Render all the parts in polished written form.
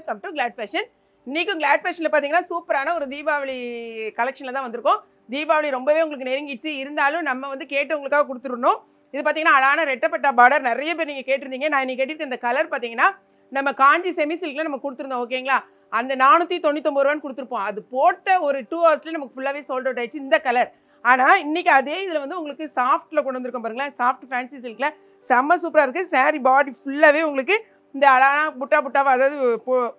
Welcome to glad fashion. இன்னைக்கும் glad ஃபேஷனில் பார்த்தீங்கன்னா சூப்பரான ஒரு தீபாவளி கலெக்ஷனில் தான் வந்திருக்கோம். தீபாவளி ரொம்பவே உங்களுக்கு நெருங்கிடுச்சு, இருந்தாலும் நம்ம வந்து கேட்டவங்களுக்காக கொடுத்துருந்தோம். இது பார்த்தீங்கன்னா அழகான ரெட்டப்பட்டா பார்டர், நிறைய பேர் நீங்கள் கேட்டிருந்தீங்க. நான் இன்னைக்கு கேட்டிருக்க இந்த கலர் பார்த்தீங்கன்னா நம்ம காஞ்சி செமி சில்கில் நம்ம கொடுத்துருந்தோம். ஓகேங்களா, அந்த 499 ரூபான்னு கொடுத்துருப்போம். அது போட்ட ஒரு 2 ஹவர்ஸ்லேயே நமக்கு ஃபுல்லாகவே சோல்ட் அவுட் ஆயிடுச்சு இந்த கலர். ஆனால் இன்னைக்கு அதே இதில் வந்து உங்களுக்கு சாஃப்ட்டில் கொண்டு வந்திருக்கோம் பாருங்களேன். சாஃப்ட் ஃபேன்சி சில்கில் செம்ம சூப்பராக இருக்குது. சாரி பாடி ஃபுல்லாகவே உங்களுக்கு இந்த அழகான புட்டா புட்டாவாக, அதாவது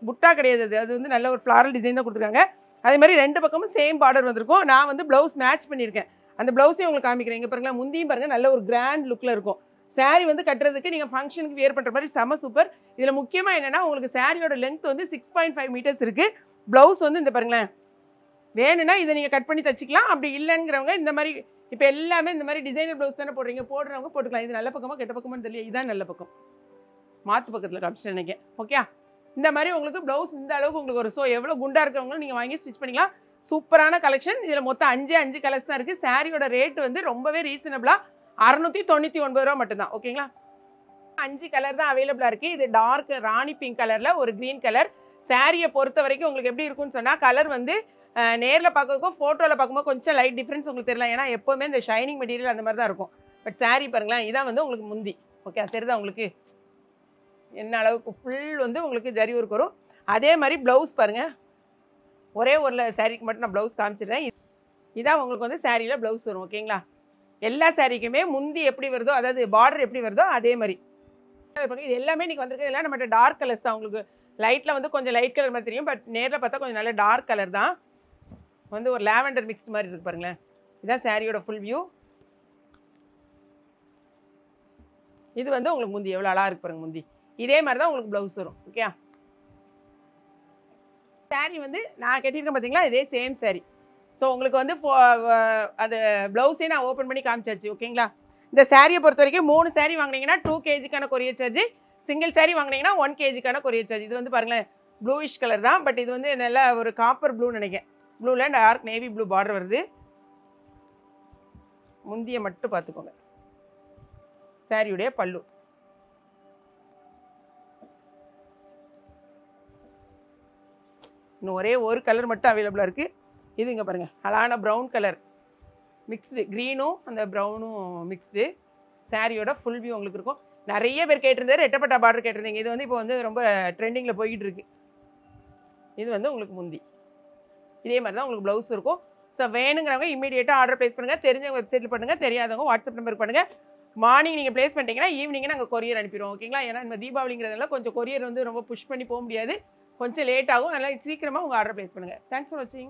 புட்டா கிடையாது, அது வந்து நல்ல ஒரு ஃப்ளாரல் டிசைன் தான் கொடுத்துருக்காங்க. அதே மாதிரி ரெண்டு பக்கமும் சேம் பார்டர் வந்திருக்கும். நான் வந்து ப்ளவுஸ் மேட்ச் பண்ணியிருக்கேன். அந்த ப்ளவுஸையும் உங்களுக்கு காமிக்கிறேன். இங்கே பாருங்களா, முந்தியும் பாருங்கள் நல்ல ஒரு கிராண்ட் லுக்கில் இருக்கும். சாரீ வந்து கட்டுறதுக்கு நீங்கள் ஃபங்க்ஷனுக்கு வியர் பண்ணுற மாதிரி செம்ம சூப்பர். இதில் முக்கியமாக என்னென்னா உங்களுக்கு சாரியோட லென்த் வந்து 6.5 மீட்டர்ஸ் இருக்குது. ப்ளவுஸ் வந்து இந்த பாருங்களேன், வேணும்னா இதை நீங்கள் கட் பண்ணி தச்சிக்கலாம். அப்படி இல்லைங்கிறவங்க இந்த மாதிரி இப்போ எல்லாமே இந்த மாதிரி டிசைனர் ப்ளவுஸ் தானே போடுறீங்க, போடுறவங்க போட்டுக்கலாம். இது நல்ல பக்கமாக கெட்ட பக்கமாக தெரியல, இதுதான் நல்ல பக்கம், மாற்று பக்கத்தில் காமிச்சு நினைக்கிறேன். ஓகே, இந்த மாதிரி உங்களுக்கு ப்ளவுஸ் இந்த அளவுக்கு உங்களுக்கு ஒரு எவ்வளோ குண்டாக இருக்கிறவங்களும் நீங்கள் வாங்கி ஸ்டிச் பண்ணிக்கலாம். சூப்பரான கலெக்ஷன். இதில் மொத்தம் 5 கலர்ஸ் தான் இருக்குது. சாரியோட ரேட் வந்து ரொம்பவே ரீசனபிளாக 699 ரூபா மட்டும்தான். ஓகேங்களா, 5 கலர் தான் அவைலபிளாக இருக்குது. இது டார்க் ராணி பிங்க் கலரில் ஒரு க்ரீன் கலர். சாரியை பொறுத்த வரைக்கும் உங்களுக்கு எப்படி இருக்குன்னு சொன்னால், கலர் வந்து நேரில் பார்க்கறதுக்கும் ஃபோட்டோவில் பார்க்கும்போது கொஞ்சம் லைட் டிஃப்ரென்ஸ் உங்களுக்கு தெரியல. ஏன்னா எப்போவுமே இந்த ஷைனிங் மெட்டீரியல் அந்த மாதிரி தான் இருக்கும். பட் சாரி பாருங்களேன், இதான் வந்து உங்களுக்கு முந்தி. ஓகே, தெரியுதா உங்களுக்கு என்ன அளவுக்கு ஃபுல் வந்து உங்களுக்கு ஜரி ஒர்க் வரும். அதே மாதிரி ப்ளவுஸ் பாருங்கள், ஒரே ஒரு சாரிக்கு மட்டும் நான் ப்ளவுஸ் காமிச்சிடுறேன். இதான் உங்களுக்கு வந்து சாரியில் ப்ளவுஸ் வரும். ஓகேங்களா, எல்லா சாரிக்குமே முந்தி எப்படி வருதோ, அதாவது பார்டர் எப்படி வருதோ அதே மாதிரி இது எல்லாமே இன்றைக்கி வந்திருக்கு. எல்லாம் நம்மகிட்ட டார்க் கலர்ஸ் தான். உங்களுக்கு லைட்டில் வந்து கொஞ்சம் லைட் கலர் மாதிரி தெரியும், பட் நேரில் பார்த்தா கொஞ்சம் நல்ல டார்க் கலர் தான். வந்து ஒரு லாவெண்டர் மிக்ஸ் மாதிரி இருக்குது பாருங்களேன். இதுதான் சாரியோட ஃபுல் வியூ. இது வந்து உங்களுக்கு முந்தி எவ்வளோ அழகாக இருக்கு பாருங்க. முந்தி இதே மாதிரி தான் உங்களுக்கு ப்ளவுஸ் வரும். ஓகே, சாரீ வந்து நான் கட்டியிருக்கேன் பார்த்தீங்களா, இதே சேம் சாரீ. ஸோ உங்களுக்கு வந்து அந்த ப்ளவுஸே நான் ஓப்பன் பண்ணி காமிச்சாச்சு. ஓகேங்களா, இந்த சாரியை பொறுத்த வரைக்கும் 3 சாரீ வாங்கினீங்கன்னா 2 kgக்கான கொரியர் சார்ஜ், சிங்கிள் சாரீ வாங்கினீங்கன்னா 1 kgக்கான கொரியர் சார்ஜ். இது வந்து பாருங்களேன் ப்ளூயிஷ் கலர் தான், பட் இது வந்து நல்ல ஒரு காப்பர் ப்ளூ நினைக்கிறேன். ப்ளூவில் டார்க் நேவி ப்ளூ பார்டர் வருது. முந்தியை மட்டும் பார்த்துக்கோங்க. சாரியுடைய பல்லு இன்னும் ஒரே ஒரு கலர் மட்டும் அவைலபிளாக இருக்குது. இது இங்கே பாருங்கள், அழகான ப்ரௌன் கலர் மிக்ஸ்டு, க்ரீனும் அந்த ப்ரௌனும் மிக்ஸ்டு. சாரியோட ஃபுல் வியூ உங்களுக்கு இருக்கும். நிறைய பேர் கேட்டிருந்தாரு, ரெட்டப்பட்டா பார்டர் கேட்டிருந்தீங்க. இது வந்து இப்போ வந்து ரொம்ப ட்ரெண்டிங்கில் போய்கிட்டு இருக்கு. இது வந்து உங்களுக்கு முந்தி இதே மாதிரி தான் உங்களுக்கு ப்ளவுஸ் இருக்கும். ஸோ வேணுங்கிறவங்க இமீடியட்டாக ஆர்டர் ப்ளேஸ் பண்ணுங்கள். தெரிஞ்சவங்க வெப்சைட்டில் பண்ணுங்கள், தெரியாதவங்க வாட்ஸ்அப் நம்பருக்கு பண்ணுங்கள். மார்னிங் நீங்கள் ப்ளேஸ் பண்ணிட்டீங்கன்னா ஈவினிங்கே நாங்கள் கொரியர் அனுப்பிடுவோம். ஓகேங்களா, ஏன்னா நம்ம தீபாவளிங்கிறதுனால கொஞ்சம் கொரியர் வந்து ரொம்ப புஷ் பண்ணி போக முடியாது, கொஞ்சம் லேட் ஆகும். அதனால் சீக்கிரமாக உங்கள் ஆர்டர் ப்ளேஸ் பண்ணுங்கள். தேங்க்ஸ் ஃபார் வாட்சிங்.